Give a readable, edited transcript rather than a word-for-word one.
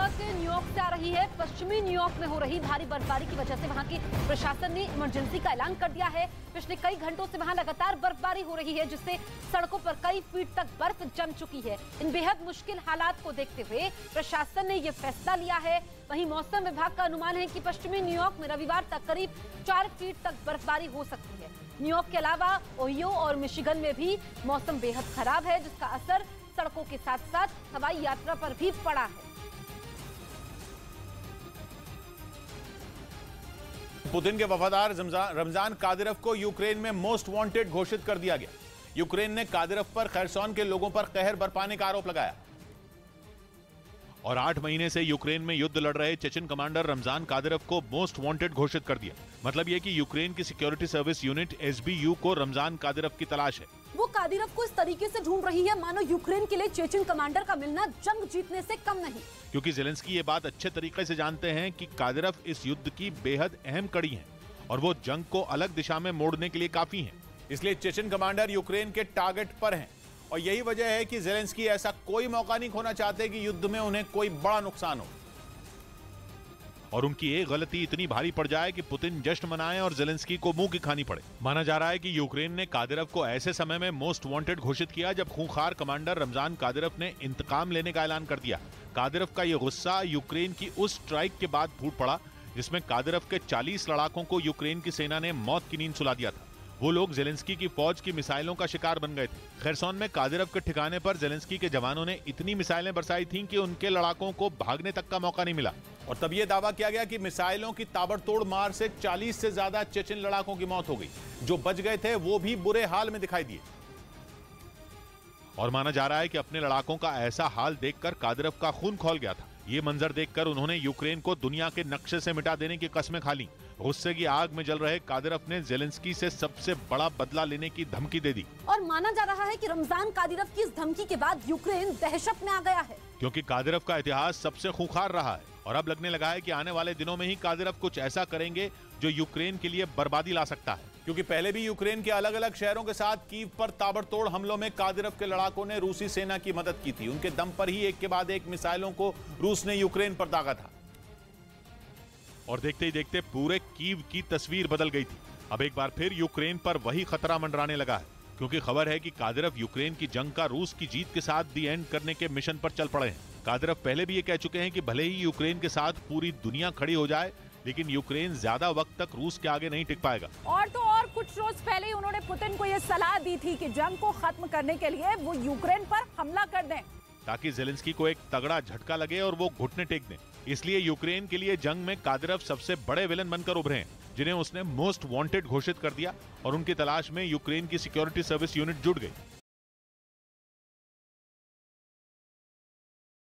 ताकत न्यूयॉर्क से आ रही है। पश्चिमी न्यूयॉर्क में हो रही भारी बर्फबारी की वजह से वहां की प्रशासन ने इमरजेंसी का ऐलान कर दिया है। पिछले कई घंटों से वहां लगातार बर्फबारी हो रही है, जिससे सड़कों पर कई फीट तक बर्फ जम चुकी है। इन बेहद मुश्किल हालात को देखते हुए प्रशासन ने यह फैसला लिया है। वहीं मौसम विभाग का अनुमान है कि पश्चिमी न्यूयॉर्क में रविवार तक करीब 4 फीट तक बर्फबारी हो सकती है। न्यूयॉर्क के अलावा ओहियो और मिशिगन में भी मौसम बेहद खराब है, जिसका असर सड़कों के साथ साथ हवाई यात्रा पर भी पड़ा है। पुतिन के वफादार रमजान कादिरोव को यूक्रेन में मोस्ट वांटेड घोषित कर दिया गया। यूक्रेन ने कादिरोव पर खैरसोन के लोगों पर कहर बरपाने का आरोप लगाया। और 8 महीने से यूक्रेन में युद्ध लड़ रहे चेचन कमांडर रमजान कादिरोव को मोस्ट वांटेड घोषित कर दिया। मतलब यह कि यूक्रेन की सिक्योरिटी सर्विस यूनिट एसबीयू को रमजान कादिरोव की तलाश है। वो कादिरोव को इस तरीके से ढूंढ रही है मानो यूक्रेन के लिए चेचन कमांडर का मिलना जंग जीतने से कम नहीं। क्योंकि ज़ेलेंस्की ये बात अच्छे तरीके से जानते हैं कि कादिरोव इस युद्ध की बेहद अहम कड़ी हैं और वो जंग को अलग दिशा में मोड़ने के लिए काफी हैं। इसलिए चेचन कमांडर यूक्रेन के टारगेट पर हैं और यही वजह है कि ज़ेलेंस्की ऐसा कोई मौका नहीं खोना चाहते कि युद्ध में उन्हें कोई बड़ा नुकसान हो और उनकी एक गलती इतनी भारी पड़ जाए कि पुतिन जश्न मनाएं और ज़ेलेंस्की को मुंह की खानी पड़े। माना जा रहा है कि यूक्रेन ने कादिरोव को ऐसे समय में मोस्ट वांटेड घोषित किया जब खूंखार कमांडर रमजान कादिरोव ने इंतकाम लेने का ऐलान कर दिया। कादिरोव का यह गुस्सा यूक्रेन की उस स्ट्राइक के बाद फूट पड़ा जिसमें कादिरोव के 40 लड़ाकों को यूक्रेन की सेना ने मौत की नींद सुला दिया था। वो लोग ज़ेलेंस्की की फौज की मिसाइलों का शिकार बन गए थे। खैरसोन में कादिरोव के ठिकाने पर ज़ेलेंस्की के जवानों ने इतनी मिसाइलें बरसाई थीं कि उनके लड़ाकों को भागने तक का मौका नहीं मिला और तब ये दावा किया गया कि मिसाइलों की ताबड़तोड़ मार से 40 से ज्यादा चेचन लड़ाकों की मौत हो गई। जो बच गए थे वो भी बुरे हाल में दिखाई दिए और माना जा रहा है कि अपने लड़ाकों का ऐसा हाल देखकर कादिरोव का खून खौल गया था। ये मंजर देखकर उन्होंने यूक्रेन को दुनिया के नक्शे से मिटा देने की कस्में खा ली। गुस्से की आग में जल रहे कादिरोव ने ज़ेलेंस्की से सबसे बड़ा बदला लेने की धमकी दे दी और माना जा रहा है कि रमजान कादिरोव की इस धमकी के बाद यूक्रेन दहशत में आ गया है, क्योंकि कादिरोव का इतिहास सबसे खूंखार रहा है और अब लगने लगा है कि आने वाले दिनों में ही कादिरोव कुछ ऐसा करेंगे जो यूक्रेन के लिए बर्बादी ला सकता है। क्योंकि पहले भी यूक्रेन के अलग अलग शहरों के साथ कीव पर ताबड़तोड़ हमलों में कादिरोव के लड़ाकों ने रूसी सेना की मदद की थी। उनके दम पर ही एक के बाद एक मिसाइलों को रूस ने यूक्रेन पर दागा था और देखते ही देखते पूरे कीव की तस्वीर बदल गई थी। अब एक बार फिर यूक्रेन पर वही खतरा मंडराने लगा है, क्योंकि खबर है कि कादिरोव यूक्रेन की जंग का रूस की जीत के साथ दी एंड करने के मिशन पर चल पड़े हैं। कादिरोव पहले भी ये कह चुके हैं कि भले ही यूक्रेन के साथ पूरी दुनिया खड़ी हो जाए, लेकिन यूक्रेन ज्यादा वक्त तक रूस के आगे नहीं टिक पाएगा। और तो और कुछ रोज पहले ही उन्होंने पुतिन को यह सलाह दी थी कि जंग को खत्म करने के लिए वो यूक्रेन पर हमला कर दें, ताकि ज़ेलेंस्की को एक तगड़ा झटका लगे और वो घुटने टेक दें। इसलिए यूक्रेन के लिए जंग में कादिरोव सबसे बड़े विलन बनकर उभरे हैं, जिन्हें उसने मोस्ट वांटेड घोषित कर दिया और उनकी तलाश में यूक्रेन की सिक्योरिटी सर्विस यूनिट जुट गई।